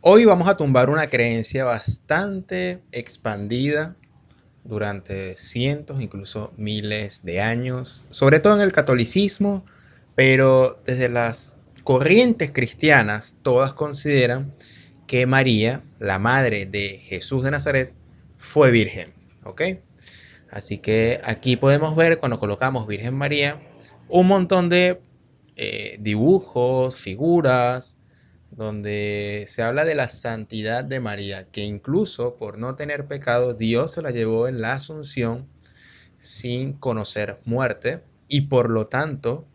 Hoy vamos a tumbar una creencia bastante expandida durante cientos, incluso miles de años, sobre todo en el catolicismo, pero desde las corrientes cristianas todas consideran que María, la madre de Jesús de Nazaret, fue virgen, ¿ok? Así que aquí podemos ver cuando colocamos Virgen María un montón de dibujos, figuras, donde se habla de la santidad de María, que incluso por no tener pecado, Dios se la llevó en la Asunción sin conocer muerte y por lo tanto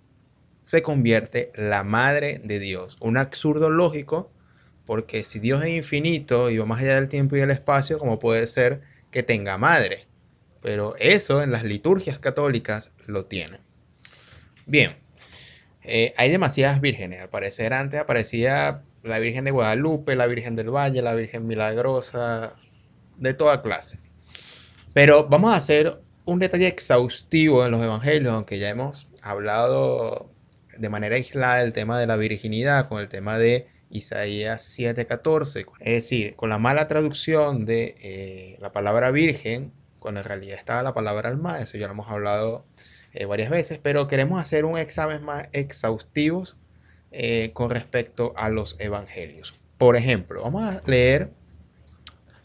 se convierte la madre de Dios. Un absurdo lógico, porque si Dios es infinito y va más allá del tiempo y el espacio, ¿cómo puede ser que tenga madre? Pero eso en las liturgias católicas lo tiene. Bien, hay demasiadas vírgenes. Al parecer antes aparecía la Virgen de Guadalupe, la Virgen del Valle, la Virgen Milagrosa, de toda clase. Pero vamos a hacer un detalle exhaustivo en los evangelios, aunque ya hemos hablado de manera aislada del tema de la virginidad con el tema de Isaías 7:14. Es decir, con la mala traducción de la palabra virgen, cuando en realidad estaba la palabra alma, eso ya lo hemos hablado varias veces, pero queremos hacer un examen más exhaustivo con respecto a los evangelios. Por ejemplo, vamos a leer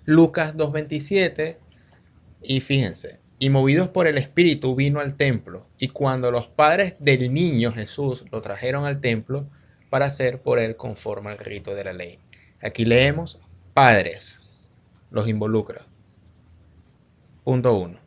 Lucas 2:27 y fíjense, y movidos por el Espíritu vino al templo, y cuando los padres del niño Jesús lo trajeron al templo para hacer por él conforme al rito de la ley. Aquí leemos padres, los involucra. Punto 1.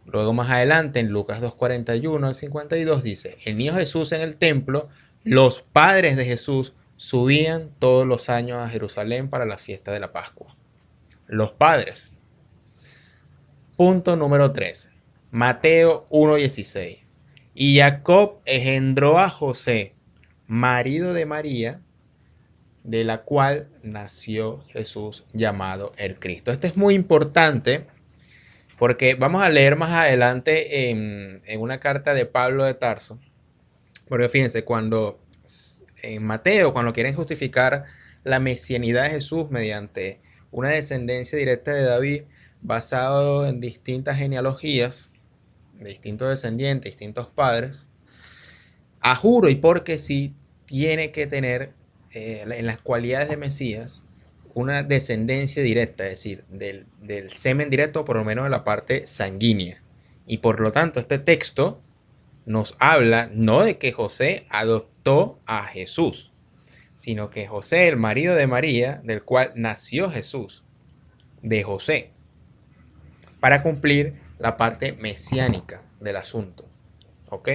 Luego más adelante en Lucas 2:41 al 52 dice, el niño Jesús en el templo, los padres de Jesús subían todos los años a Jerusalén para la fiesta de la Pascua. Los padres. Punto número 3. Mateo 1:16. Y Jacob engendró a José, marido de María, de la cual nació Jesús llamado el Cristo. Esto es muy importante porque vamos a leer más adelante en una carta de Pablo de Tarso. Porque fíjense, cuando en Mateo, cuando quieren justificar la mesianidad de Jesús mediante una descendencia directa de David, basado en distintas genealogías, de distintos descendientes, distintos padres, a juro y porque sí tiene que tener en las cualidades de Mesías una descendencia directa, es decir, del semen directo, por lo menos de la parte sanguínea. Y por lo tanto, este texto nos habla no de que José adoptó a Jesús, sino que José, el marido de María, del cual nació Jesús, de José, para cumplir la parte mesiánica del asunto. ¿Ok?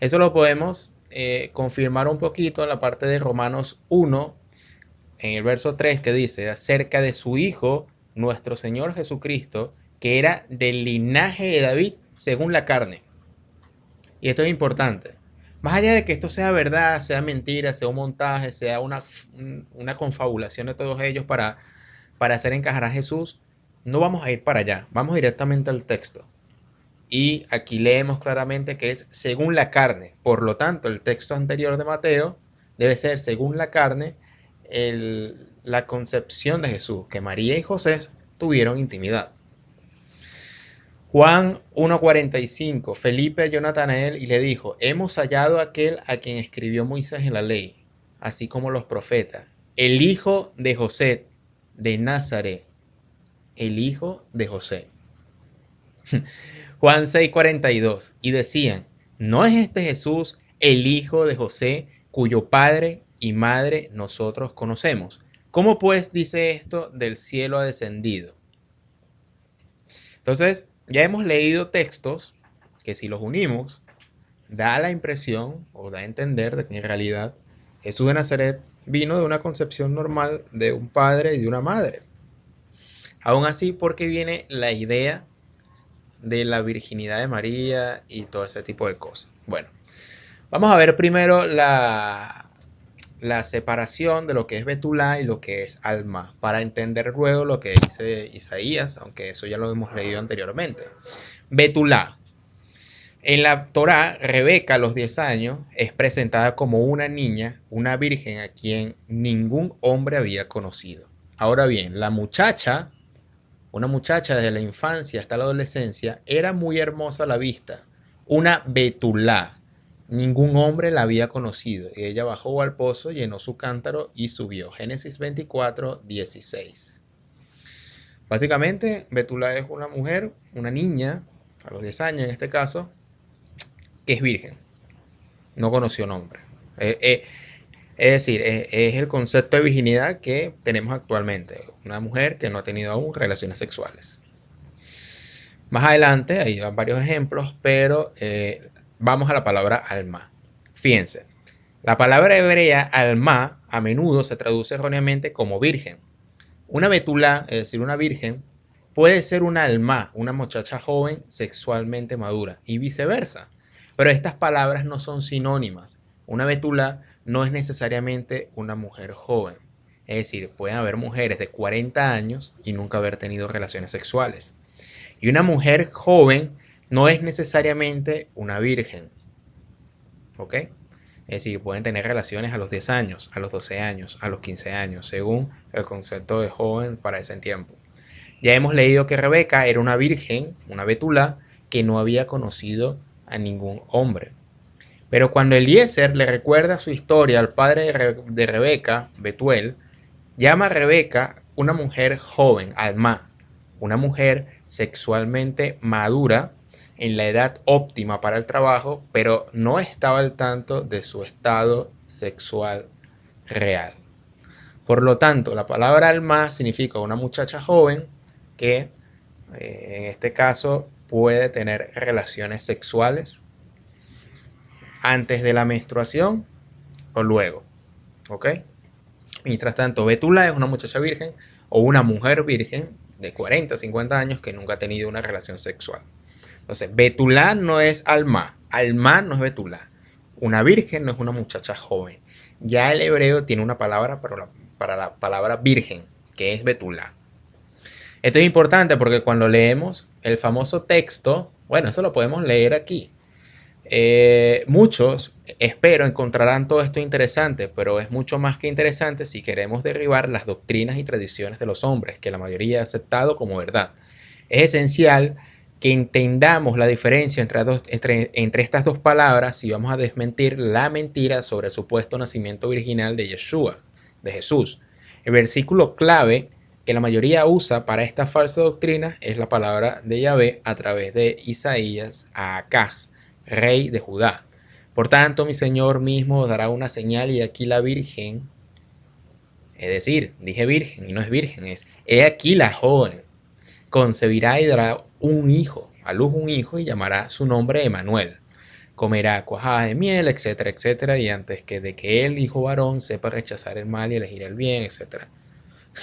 Eso lo podemos confirmar un poquito en la parte de Romanos 1, en el verso 3, que dice acerca de su Hijo, nuestro Señor Jesucristo, que era del linaje de David según la carne. Y esto es importante. Más allá de que esto sea verdad, sea mentira, sea un montaje, sea una confabulación de todos ellos para hacer encajar a Jesús, no vamos a ir para allá, vamos directamente al texto. Y aquí leemos claramente que es según la carne. Por lo tanto, el texto anterior de Mateo debe ser según la carne la concepción de Jesús, que María y José tuvieron intimidad. Juan 1:45, Felipe halló a Natanael y le dijo, hemos hallado a aquel a quien escribió Moisés en la ley, así como los profetas, el hijo de José de Nazaret, el hijo de José. Juan 6:42, y decían, ¿no es este Jesús el hijo de José, cuyo padre y madre nosotros conocemos? ¿Cómo pues dice esto del cielo ha descendido? Entonces, ya hemos leído textos que si los unimos, da la impresión o da a entender de que en realidad Jesús de Nazaret vino de una concepción normal de un padre y de una madre. Aún así, ¿por qué viene la idea de la virginidad de María y todo ese tipo de cosas? Bueno, vamos a ver primero la separación de lo que es Betulá y lo que es Alma, para entender luego lo que dice Isaías, aunque eso ya lo hemos leído anteriormente. Betulá. En la Torá, Rebeca a los 10 años es presentada como una niña, una virgen a quien ningún hombre había conocido. Ahora bien, una muchacha desde la infancia hasta la adolescencia, era muy hermosa a la vista, una betulá. Ningún hombre la había conocido. Y ella bajó al pozo, llenó su cántaro y subió. Génesis 24:16. Básicamente, Betulá es una mujer, una niña, a los 10 años en este caso, que es virgen. No conoció nombre. Es decir, es el concepto de virginidad que tenemos actualmente. Una mujer que no ha tenido aún relaciones sexuales. Más adelante, hay varios ejemplos, pero vamos a la palabra alma. Fíjense, la palabra hebrea alma a menudo se traduce erróneamente como virgen. Una betulá, es decir, una virgen, puede ser una alma, una muchacha joven sexualmente madura, y viceversa. Pero estas palabras no son sinónimas. Una betulá no es necesariamente una mujer joven. Es decir, pueden haber mujeres de 40 años y nunca haber tenido relaciones sexuales. Y una mujer joven no es necesariamente una virgen. ¿Ok? Es decir, pueden tener relaciones a los 10 años, a los 12 años, a los 15 años, según el concepto de joven para ese tiempo. Ya hemos leído que Rebeca era una virgen, una betulá, que no había conocido a ningún hombre. Pero cuando Eliezer le recuerda su historia al padre de Rebeca, Betuel, llama a Rebeca una mujer joven, alma, una mujer sexualmente madura en la edad óptima para el trabajo, pero no estaba al tanto de su estado sexual real. Por lo tanto, la palabra alma significa una muchacha joven que en este caso puede tener relaciones sexuales antes de la menstruación o luego. ¿Ok? Mientras tanto, betula es una muchacha virgen o una mujer virgen de 40, 50 años que nunca ha tenido una relación sexual. Entonces, betulá no es alma no es betulá. Una virgen no es una muchacha joven. Ya el hebreo tiene una palabra para la palabra virgen, que es betulá. Esto es importante porque cuando leemos el famoso texto, bueno, eso lo podemos leer aquí. Muchos, espero, encontrarán todo esto interesante, pero es mucho más que interesante si queremos derribar las doctrinas y tradiciones de los hombres, que la mayoría ha aceptado como verdad. Es esencial que entendamos la diferencia entre estas dos palabras si vamos a desmentir la mentira sobre el supuesto nacimiento virginal de Yeshua, de Jesús. El versículo clave que la mayoría usa para esta falsa doctrina es la palabra de Yahvé a través de Isaías a Acaz, rey de Judá. Por tanto, mi Señor mismo dará una señal y aquí la virgen, es decir, dije virgen y no es virgen, es he aquí la joven, concebirá y dará un hijo, a luz un hijo y llamará su nombre Emanuel. Comerá cuajadas de miel, etcétera, etcétera, y antes que de que el hijo varón sepa rechazar el mal y elegir el bien, etcétera.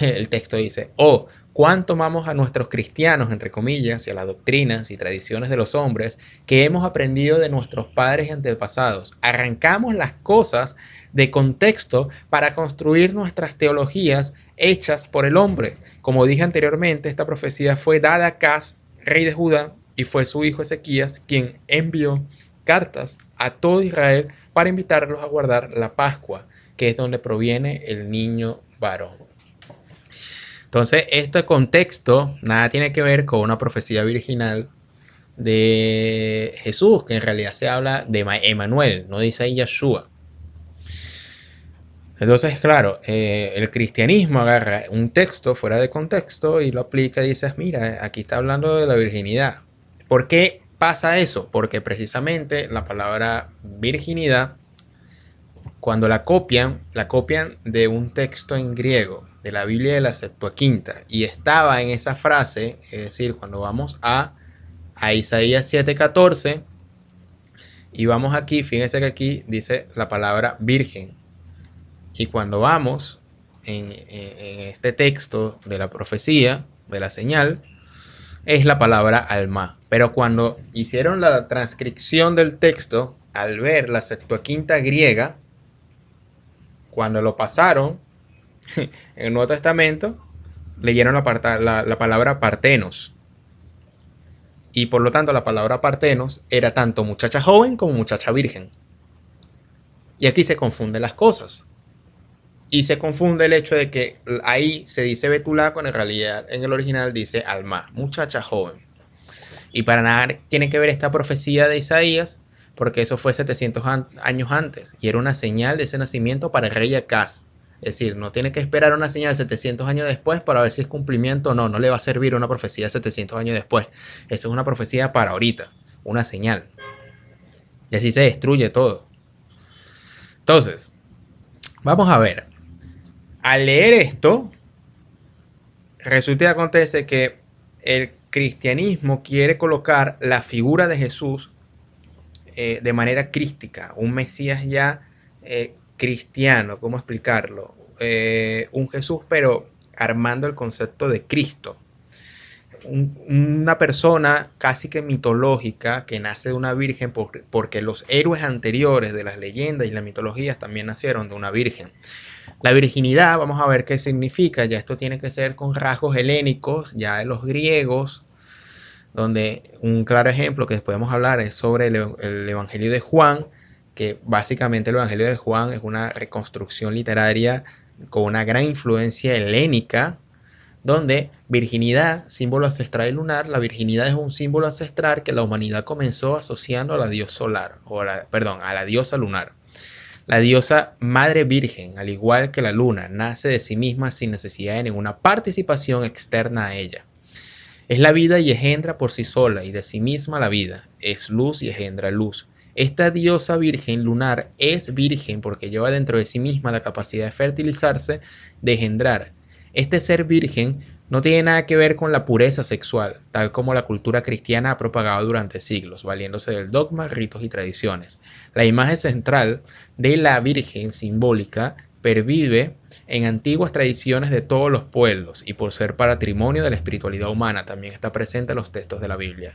El texto dice, oh, cuánto amamos a nuestros cristianos, entre comillas, y a las doctrinas y tradiciones de los hombres que hemos aprendido de nuestros padres y antepasados. Arrancamos las cosas de contexto para construir nuestras teologías hechas por el hombre. Como dije anteriormente, esta profecía fue dada a Acaz, rey de Judá, y fue su hijo Ezequías quien envió cartas a todo Israel para invitarlos a guardar la Pascua, que es donde proviene el niño varón. Entonces, este contexto nada tiene que ver con una profecía virginal de Jesús, que en realidad se habla de Emanuel, no dice ahí Yeshua. Entonces, claro, el cristianismo agarra un texto fuera de contexto y lo aplica y dices, mira, aquí está hablando de la virginidad. ¿Por qué pasa eso? Porque precisamente la palabra virginidad, cuando la copian de un texto en griego, de la Biblia de la Septuaginta, y estaba en esa frase, es decir, cuando vamos a Isaías 7:14, y vamos aquí, fíjense que aquí dice la palabra virgen, y cuando vamos en este texto de la profecía, de la señal, es la palabra alma. Pero cuando hicieron la transcripción del texto, al ver la Septuaginta griega, cuando lo pasaron en el Nuevo Testamento, leyeron la palabra partenos. Y por lo tanto la palabra partenos era tanto muchacha joven como muchacha virgen. Y aquí se confunden las cosas. Y se confunde el hecho de que ahí se dice Betulá cuando en realidad en el original dice Alma, muchacha joven. Y para nada tiene que ver esta profecía de Isaías, porque eso fue 700 años antes y era una señal de ese nacimiento para el rey Acaz. Es decir, no tiene que esperar una señal 700 años después para ver si es cumplimiento o no. No le va a servir una profecía 700 años después. Eso es una profecía para ahorita, una señal. Y así se destruye todo. Entonces, vamos a ver. Al leer esto, resulta y acontece que el cristianismo quiere colocar la figura de Jesús de manera crística, un Mesías ya cristiano, ¿cómo explicarlo? Un Jesús, pero armando el concepto de Cristo. Una persona casi que mitológica que nace de una virgen porque los héroes anteriores de las leyendas y las mitologías también nacieron de una virgen. La virginidad, vamos a ver qué significa, ya esto tiene que ser con rasgos helénicos, ya de los griegos, donde un claro ejemplo que después vamos a hablar es sobre el Evangelio de Juan, que básicamente el Evangelio de Juan es una reconstrucción literaria con una gran influencia helénica, donde virginidad, símbolo ancestral y lunar, la virginidad es un símbolo ancestral que la humanidad comenzó asociando a la diosa solar, a la diosa lunar. La diosa Madre Virgen, al igual que la luna, nace de sí misma sin necesidad de ninguna participación externa a ella. Es la vida y engendra por sí sola y de sí misma la vida. Es luz y engendra luz. Esta diosa virgen lunar es virgen porque lleva dentro de sí misma la capacidad de fertilizarse, de engendrar. Este ser virgen no tiene nada que ver con la pureza sexual, tal como la cultura cristiana ha propagado durante siglos, valiéndose del dogma, ritos y tradiciones. La imagen central de la Virgen simbólica pervive en antiguas tradiciones de todos los pueblos y por ser patrimonio de la espiritualidad humana también está presente en los textos de la Biblia.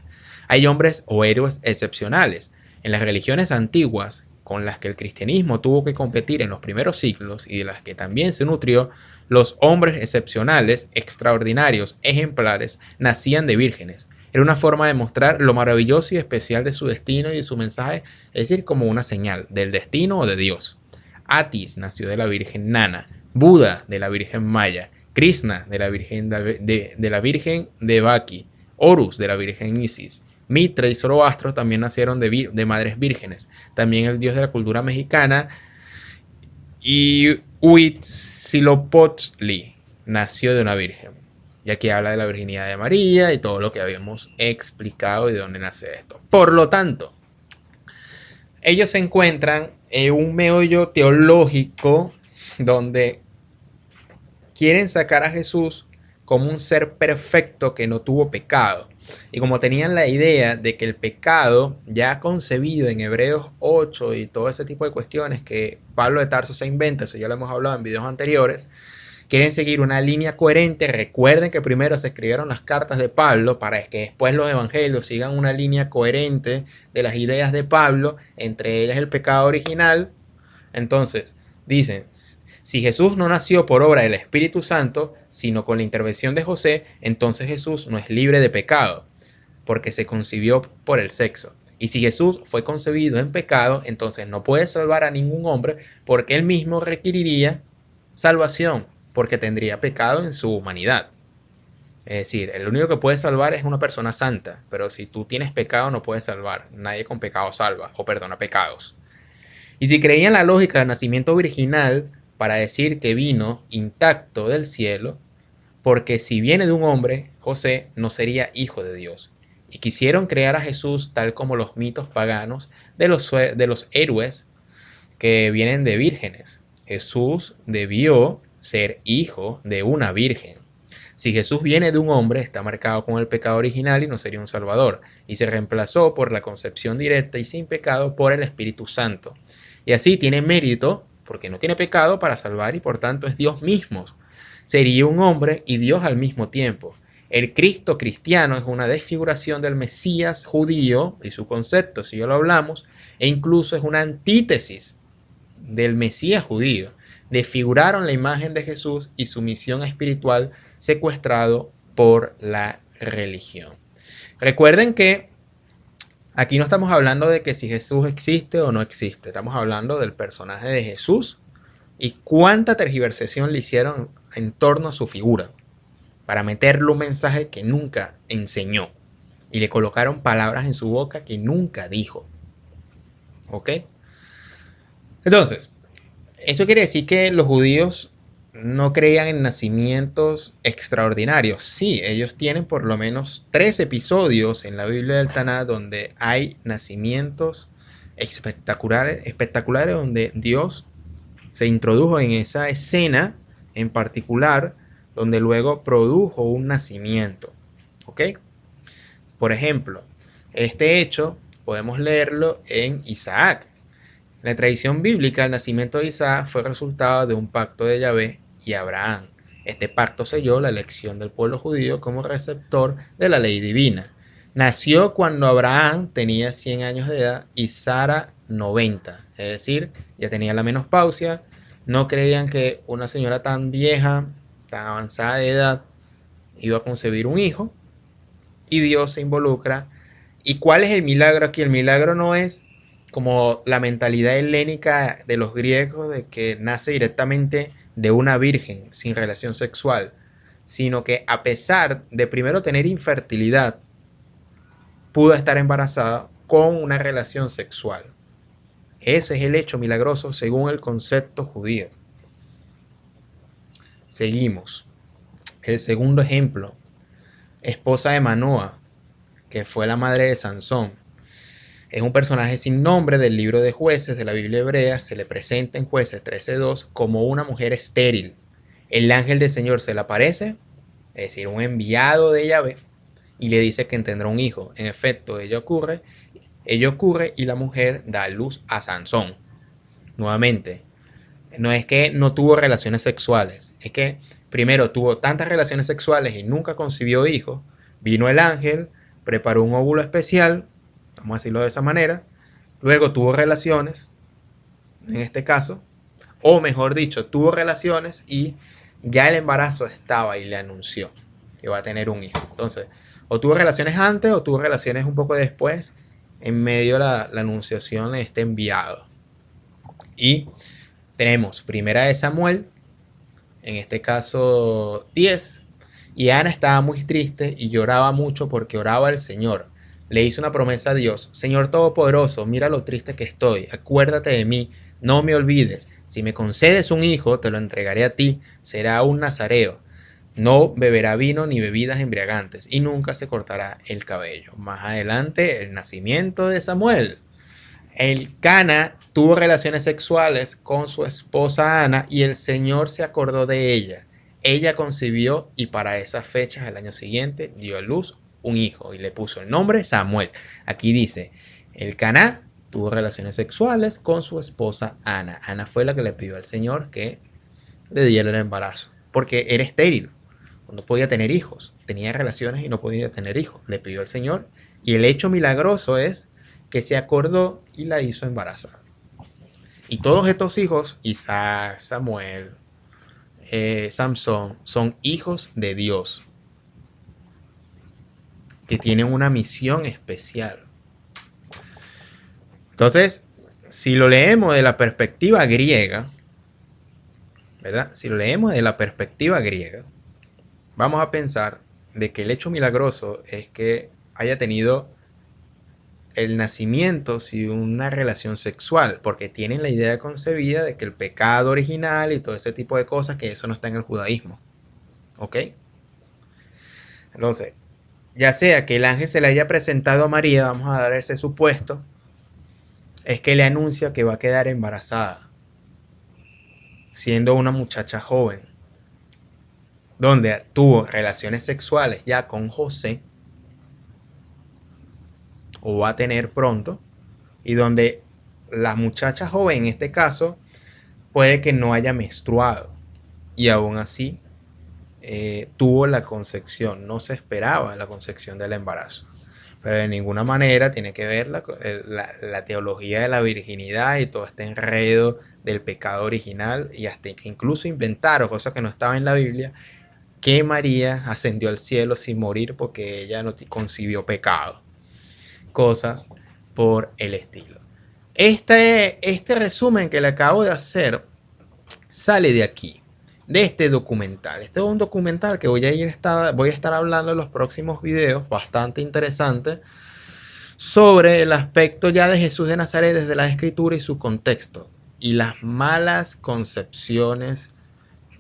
Hay hombres o héroes excepcionales. En las religiones antiguas, con las que el cristianismo tuvo que competir en los primeros siglos y de las que también se nutrió, los hombres excepcionales, extraordinarios, ejemplares, nacían de vírgenes. Era una forma de mostrar lo maravilloso y especial de su destino y de su mensaje, es decir, como una señal del destino o de Dios. Atis nació de la Virgen Nana, Buda de la Virgen Maya, Krishna de la Virgen de Baki, Horus de la Virgen Isis, Mitra y Zoroastro también nacieron de madres vírgenes. También el dios de la cultura mexicana y Huitzilopochtli nació de una virgen. Y aquí habla de la virginidad de María y todo lo que habíamos explicado y de dónde nace esto. Por lo tanto, ellos se encuentran en un meollo teológico donde quieren sacar a Jesús como un ser perfecto que no tuvo pecado. Y como tenían la idea de que el pecado ya concebido en Hebreos 8 y todo ese tipo de cuestiones que Pablo de Tarso se inventa, eso ya lo hemos hablado en videos anteriores, quieren seguir una línea coherente. Recuerden que primero se escribieron las cartas de Pablo para que después los evangelios sigan una línea coherente de las ideas de Pablo, entre ellas el pecado original. Entonces, dicen, si Jesús no nació por obra del Espíritu Santo, sino con la intervención de José, entonces Jesús no es libre de pecado, porque se concibió por el sexo. Y si Jesús fue concebido en pecado, entonces no puede salvar a ningún hombre, porque él mismo requeriría salvación, porque tendría pecado en su humanidad. Es decir, el único que puede salvar es una persona santa, pero si tú tienes pecado no puedes salvar. Nadie con pecado salva o perdona pecados. Y si creían la lógica del nacimiento virginal para decir que vino intacto del cielo, porque si viene de un hombre, José no sería hijo de Dios. Y quisieron crear a Jesús tal como los mitos paganos de los héroes que vienen de vírgenes. Jesús debió ser hijo de una virgen. Si Jesús viene de un hombre, está marcado con el pecado original y no sería un salvador, y se reemplazó por la concepción directa y sin pecado por el Espíritu Santo. Y así tiene mérito, porque no tiene pecado para salvar y por tanto es Dios mismo. Sería un hombre y Dios al mismo tiempo. El Cristo cristiano es una desfiguración del Mesías judío y su concepto, si ya lo hablamos, e incluso es una antítesis del Mesías judío. Desfiguraron la imagen de Jesús y su misión espiritual secuestrado por la religión. Recuerden que aquí no estamos hablando de que si Jesús existe o no existe, estamos hablando del personaje de Jesús y cuánta tergiversación le hicieron en torno a su figura para meterle un mensaje que nunca enseñó y le colocaron palabras en su boca que nunca dijo. ¿Ok? Entonces, eso quiere decir que los judíos no creían en nacimientos extraordinarios. Sí, ellos tienen por lo menos 3 episodios en la Biblia del Tanakh donde hay nacimientos espectaculares donde Dios se introdujo en esa escena en particular donde luego produjo un nacimiento. ¿Ok? Por ejemplo, este hecho podemos leerlo en Isaac. En la tradición bíblica, el nacimiento de Isaac fue resultado de un pacto de Yahvé y Abraham. Este pacto selló la elección del pueblo judío como receptor de la ley divina. Nació cuando Abraham tenía 100 años de edad y Sara 90, es decir, ya tenía la menopausia. No creían que una señora tan vieja, tan avanzada de edad, iba a concebir un hijo y Dios se involucra. ¿Y cuál es el milagro aquí? El milagro no es como la mentalidad helénica de los griegos de que nace directamente de una virgen sin relación sexual, sino que a pesar de primero tener infertilidad, pudo estar embarazada con una relación sexual. Ese es el hecho milagroso según el concepto judío. Seguimos. El segundo ejemplo, esposa de Manoa, que fue la madre de Sansón. Es un personaje sin nombre del libro de Jueces de la Biblia hebrea. Se le presenta en Jueces 13:2 como una mujer estéril. El ángel del Señor se le aparece, es decir, un enviado de Yahvé, y le dice que tendrá un hijo. En efecto, ello ocurre y la mujer da luz a Sansón. Nuevamente, no es que no tuvo relaciones sexuales, es que primero tuvo tantas relaciones sexuales y nunca concibió hijos. Vino el ángel, preparó un óvulo especial, vamos a decirlo de esa manera, luego tuvo relaciones, en este caso, o mejor dicho, tuvo relaciones y ya el embarazo estaba y le anunció que va a tener un hijo. Entonces, o tuvo relaciones antes o tuvo relaciones un poco después, en medio de la anunciación de este enviado. Y tenemos primera de Samuel, en este caso 10, y Ana estaba muy triste y lloraba mucho porque oraba al Señor. Le hizo una promesa a Dios: Señor Todopoderoso, mira lo triste que estoy, acuérdate de mí, no me olvides. Si me concedes un hijo, te lo entregaré a ti, será un nazareo. No beberá vino ni bebidas embriagantes y nunca se cortará el cabello. Más adelante, el nacimiento de Samuel. El Cana tuvo relaciones sexuales con su esposa Ana y el Señor se acordó de ella. Ella concibió y para esas fechas, el año siguiente, dio a luz un hijo y le puso el nombre Samuel. Aquí dice, el Cana tuvo relaciones sexuales con su esposa Ana. Ana fue la que le pidió al Señor que le diera el embarazo, porque era estéril, no podía tener hijos, tenía relaciones y no podía tener hijos. Le pidió al Señor y el hecho milagroso es que se acordó y la hizo embarazada. Y todos estos hijos, Isaac, Samuel, Samson, son hijos de Dios, que tienen una misión especial. Entonces, si lo leemos de la perspectiva griega, ¿verdad? Si lo leemos de la perspectiva griega, vamos a pensar de que el hecho milagroso es que haya tenido el nacimiento sin una relación sexual, porque tienen la idea concebida de que el pecado original y todo ese tipo de cosas, que eso no está en el judaísmo. ¿Ok? Entonces, ya sea que el ángel se le haya presentado a María, vamos a dar ese supuesto, es que le anuncia que va a quedar embarazada, siendo una muchacha joven, donde tuvo relaciones sexuales ya con José, o va a tener pronto, y donde la muchacha joven, en este caso, puede que no haya menstruado, y aún así tuvo la concepción, no se esperaba la concepción del embarazo. Pero de ninguna manera tiene que ver la teología de la virginidad y todo este enredo del pecado original, y hasta que incluso inventaron cosas que no estaban en la Biblia, que María ascendió al cielo sin morir porque ella no concibió pecado. Cosas por el estilo. Este resumen que le acabo de hacer sale de aquí, de este documental. Este es un documental que voy a estar hablando en los próximos videos, bastante interesante, sobre el aspecto ya de Jesús de Nazaret desde la Escritura y su contexto, y las malas concepciones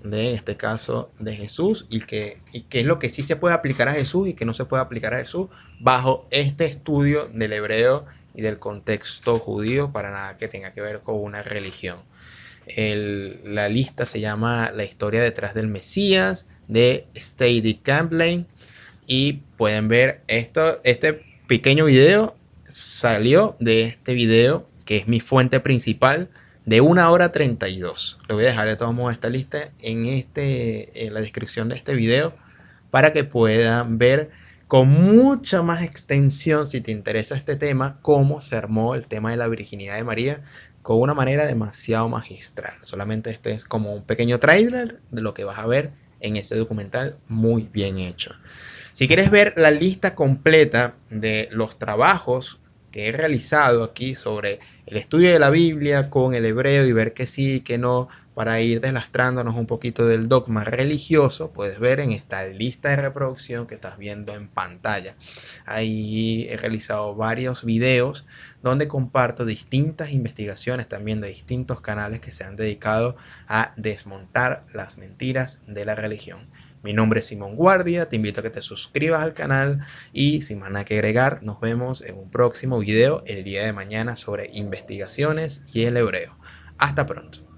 de, en este caso, de Jesús, y qué es lo que sí se puede aplicar a Jesús y que no se puede aplicar a Jesús bajo este estudio del hebreo y del contexto judío, para nada que tenga que ver con una religión. La lista se llama La historia detrás del Mesías, de Stady Campbell, y pueden ver este pequeño video salió de este video, que es mi fuente principal, de 1 hora 32. Le voy a dejar de todos modos esta lista en la descripción de este video, para que puedan ver con mucha más extensión, si te interesa este tema, cómo se armó el tema de la virginidad de María con una manera demasiado magistral. Solamente este es como un pequeño tráiler de lo que vas a ver en ese documental muy bien hecho. Si quieres ver la lista completa de los trabajos que he realizado aquí sobre el estudio de la Biblia con el hebreo y ver que sí y que no, para ir deslastrándonos un poquito del dogma religioso, puedes ver en esta lista de reproducción que estás viendo en pantalla. Ahí he realizado varios videos donde comparto distintas investigaciones también de distintos canales que se han dedicado a desmontar las mentiras de la religión. Mi nombre es Simón Guardia, te invito a que te suscribas al canal y sin más nada que agregar, nos vemos en un próximo video el día de mañana sobre investigaciones y el hebreo. Hasta pronto.